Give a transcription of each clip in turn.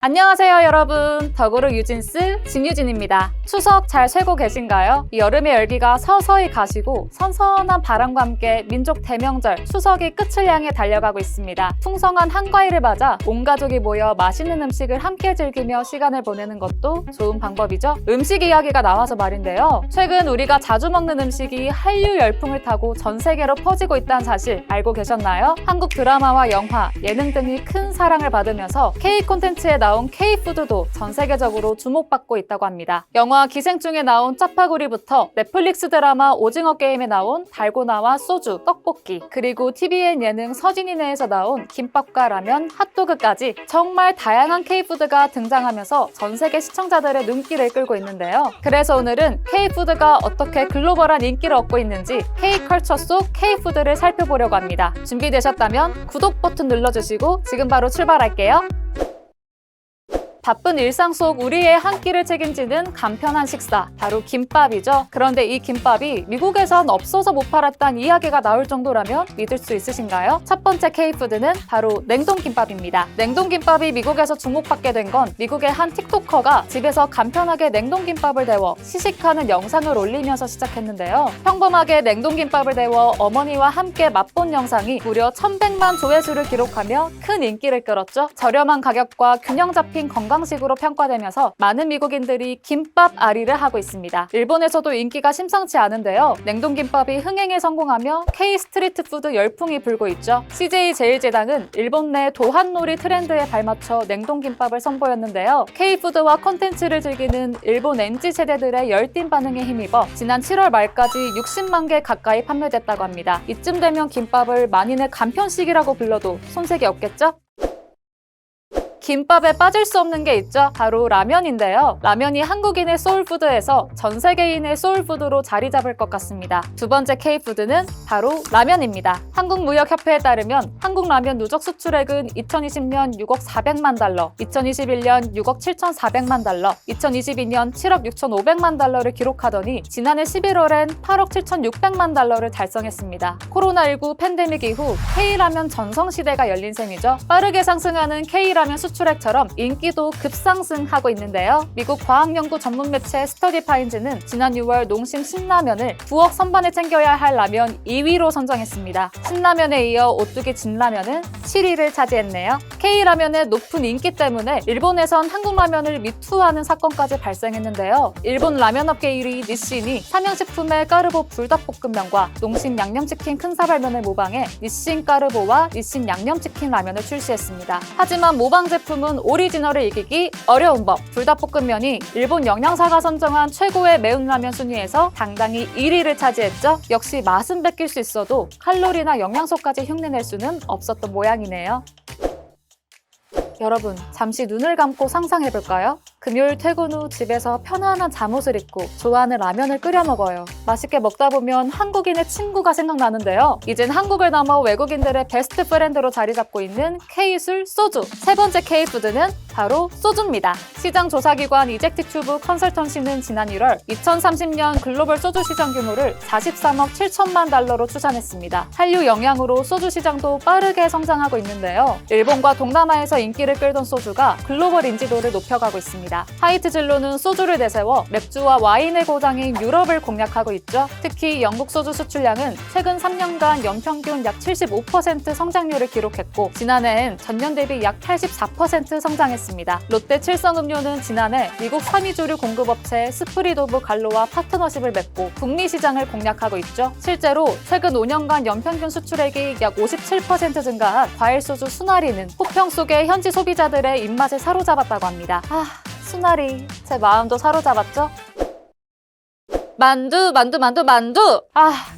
안녕하세요 여러분, 더그룹 유진스 진유진입니다. 추석 잘 쇠고 계신가요? 이 여름의 열기가 서서히 가시고 선선한 바람과 함께 민족 대명절 추석이 끝을 향해 달려가고 있습니다. 풍성한 한가위를 맞아 온 가족이 모여 맛있는 음식을 함께 즐기며 시간을 보내는 것도 좋은 방법이죠. 음식 이야기가 나와서 말인데요, 최근 우리가 자주 먹는 음식이 한류 열풍을 타고 전 세계로 퍼지고 있다는 사실 알고 계셨나요? 한국 드라마와 영화, 예능 등이 큰 사랑을 받으면서 K 콘텐츠에 나온 K푸드도 전 세계적으로 주목받고 있다고 합니다. 영화 기생충에 나온 짜파구리부터 넷플릭스 드라마 오징어 게임에 나온 달고나와 소주, 떡볶이, 그리고 TVN 예능 서진이네에서 나온 김밥과 라면, 핫도그까지 정말 다양한 K푸드가 등장하면서 전 세계 시청자들의 눈길을 끌고 있는데요. 그래서 오늘은 K푸드가 어떻게 글로벌한 인기를 얻고 있는지 K컬처 속 K푸드를 살펴보려고 합니다. 준비되셨다면 구독 버튼 눌러주시고 지금 바로 출발할게요. 바쁜 일상 속 우리의 한 끼를 책임지는 간편한 식사, 바로 김밥이죠. 그런데 이 김밥이 미국에선 없어서 못 팔았다는 이야기가 나올 정도라면 믿을 수 있으신가요? 첫 번째 K푸드는 바로 냉동김밥입니다. 냉동김밥이 미국에서 주목받게 된 건 미국의 한 틱토커가 집에서 간편하게 냉동김밥을 데워 시식하는 영상을 올리면서 시작했는데요. 평범하게 냉동김밥을 데워 어머니와 함께 맛본 영상이 무려 1100만 조회수를 기록하며 큰 인기를 끌었죠. 저렴한 가격과 균형 잡힌 건강식으로 평가되면서 많은 미국인들이 김밥 아리를 하고 있습니다. 일본에서도 인기가 심상치 않은데요. 냉동김밥이 흥행에 성공하며 K-스트리트 푸드 열풍이 불고 있죠. CJ-제일제당은 일본 내 도한놀이 트렌드에 발맞춰 냉동김밥을 선보였는데요. K-푸드와 콘텐츠를 즐기는 일본 MZ세대들의 열띤 반응에 힘입어 지난 7월 말까지 60만 개 가까이 판매됐다고 합니다. 이쯤 되면 김밥을 만인의 간편식이라고 불러도 손색이 없겠죠? 김밥에 빠질 수 없는 게 있죠. 바로 라면인데요. 라면이 한국인의 소울푸드에서 전 세계인의 소울푸드로 자리 잡을 것 같습니다. 두 번째 K푸드는 바로 라면입니다. 한국무역협회에 따르면 한국 라면 누적 수출액은 2020년 6억 400만 달러, 2021년 6억 7,400만 달러, 2022년 7억 6,500만 달러를 기록하더니 지난해 11월엔 8억 7,600만 달러를 달성했습니다. 코로나19 팬데믹 이후 K라면 전성시대가 열린 셈이죠. 빠르게 상승하는 K라면 수출액처럼 인기도 급상승하고 있는데요. 미국 과학연구 전문 매체 스터디파인즈는 지난 6월 농심 신라면을 부엌 선반에 챙겨야 할 라면 2위로 선정했습니다. 신라면에 이어 오뚜기 진라면은 7위를 차지했네요. K라면의 높은 인기 때문에 일본에선 한국 라면을 미투하는 사건까지 발생했는데요. 일본 라면업계 1위 니신이 삼양식품의 까르보 불닭볶음면과 농심 양념치킨 큰사발면을 모방해 니신 까르보와 니신 양념치킨 라면을 출시했습니다. 하지만 모방 제품은 오리지널을 이기기 어려운 법. 불닭볶음면이 일본 영양사가 선정한 최고의 매운 라면 순위에서 당당히 1위를 차지했죠. 역시 맛은 뺏길 수 있어도 칼로리나 영양소까지 흉내낼 수는 없었던 모양이네요. 여러분, 잠시 눈을 감고 상상해볼까요? 금요일 퇴근 후 집에서 편안한 잠옷을 입고 좋아하는 라면을 끓여 먹어요. 맛있게 먹다 보면 한국인의 친구가 생각나는데요. 이젠 한국을 넘어 외국인들의 베스트 프렌드로 자리 잡고 있는 K술 소주. 세 번째 K푸드는 바로 소주입니다. 시장조사기관 이젝티튜브 컨설턴시는 지난 1월 2030년 글로벌 소주 시장 규모를 43억 7천만 달러로 추산했습니다. 한류 영향으로 소주 시장도 빠르게 성장하고 있는데요. 일본과 동남아에서 인기를 끌던 소주가 글로벌 인지도를 높여가고 있습니다. 하이트 진로는 소주를 내세워 맥주와 와인의 고장인 유럽을 공략하고 있죠. 특히 영국 소주 수출량은 최근 3년간 연평균 약 75% 성장률을 기록했고 지난해엔 전년 대비 약 84% 성장했습니다. 롯데 칠성음료는 지난해 미국 3위 주류 공급업체 스프리도브 갈로와 파트너십을 맺고 북미 시장을 공략하고 있죠. 실제로 최근 5년간 연평균 수출액이 약 57% 증가한 과일소주 수나리는 호평 속에 현지 소비자들의 입맛을 사로잡았다고 합니다. 수나리, 제 마음도 사로잡았죠? 만두!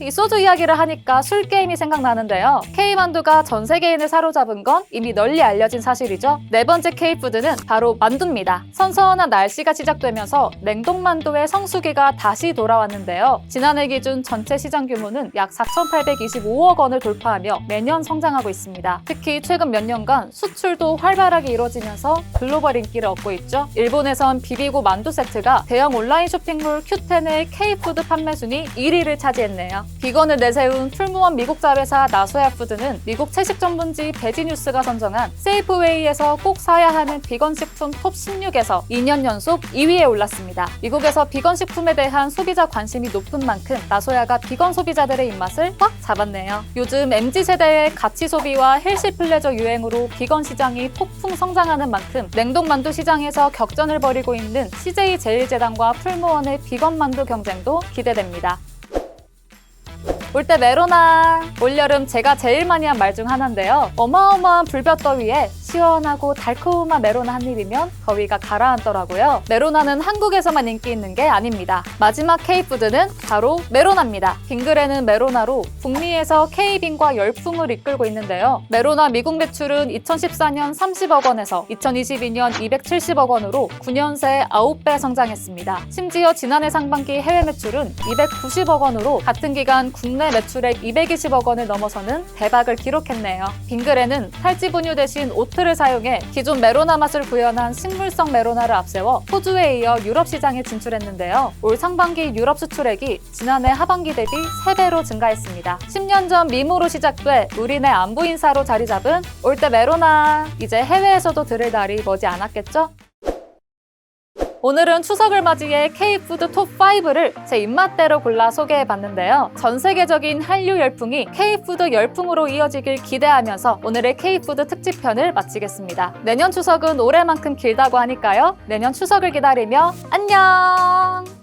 이 소주 이야기를 하니까 술 게임이 생각나는데요. K만두가 전 세계인을 사로잡은 건 이미 널리 알려진 사실이죠. 네 번째 K푸드는 바로 만두입니다. 선선한 날씨가 시작되면서 냉동만두의 성수기가 다시 돌아왔는데요. 지난해 기준 전체 시장 규모는 약 4,825억 원을 돌파하며 매년 성장하고 있습니다. 특히 최근 몇 년간 수출도 활발하게 이루어지면서 글로벌 인기를 얻고 있죠. 일본에선 비비고 만두 세트가 대형 온라인 쇼핑몰 Q10의 K K푸드 판매 순위 1위를 차지했네요. 비건을 내세운 풀무원 미국 자회사 나소야 푸드는 미국 채식 전문지 베지뉴스가 선정한 세이프웨이에서 꼭 사야 하는 비건 식품 톱 16에서 2년 연속 2위에 올랐습니다. 미국에서 비건 식품에 대한 소비자 관심이 높은 만큼 나소야가 비건 소비자들의 입맛을 꽉 잡았네요. 요즘 MZ세대의 가치 소비와 헬시 플레저 유행으로 비건 시장이 폭풍 성장하는 만큼 냉동 만두 시장에서 격전을 벌이고 있는 CJ제일제당과 풀무원의 비건 만두 경쟁도 기대됩니다. 올때 메로나! 올여름 제가 제일 많이 한 말 중 하나인데요. 어마어마한 불볕더위에 시원하고 달콤한 메로나 한 입이면 더위가 가라앉더라고요. 메로나는 한국에서만 인기 있는 게 아닙니다. 마지막 K푸드는 바로 메로나입니다. 빙그레는 메로나로 북미에서 K빈과 열풍을 이끌고 있는데요. 메로나 미국 매출은 2014년 30억 원에서 2022년 270억 원으로 9년 새 9배 성장했습니다. 심지어 지난해 상반기 해외 매출은 290억 원으로 같은 기간 국내 매출액 220억 원을 넘어서는 대박을 기록했네요. 빙그레는 탈지 분유 대신 오트를 사용해 기존 메로나 맛을 구현한 식물성 메로나를 앞세워 호주에 이어 유럽 시장에 진출했는데요. 올 상반기 유럽 수출액이 지난해 하반기 대비 3배로 증가했습니다. 10년 전 밈으로 시작돼 우리네 안부 인사로 자리 잡은 올때 메로나. 이제 해외에서도 들을 날이 머지 않았겠죠? 오늘은 추석을 맞이해 K푸드 톱5를 제 입맛대로 골라 소개해봤는데요. 전 세계적인 한류 열풍이 K푸드 열풍으로 이어지길 기대하면서 오늘의 K푸드 특집편을 마치겠습니다. 내년 추석은 올해만큼 길다고 하니까요. 내년 추석을 기다리며 안녕!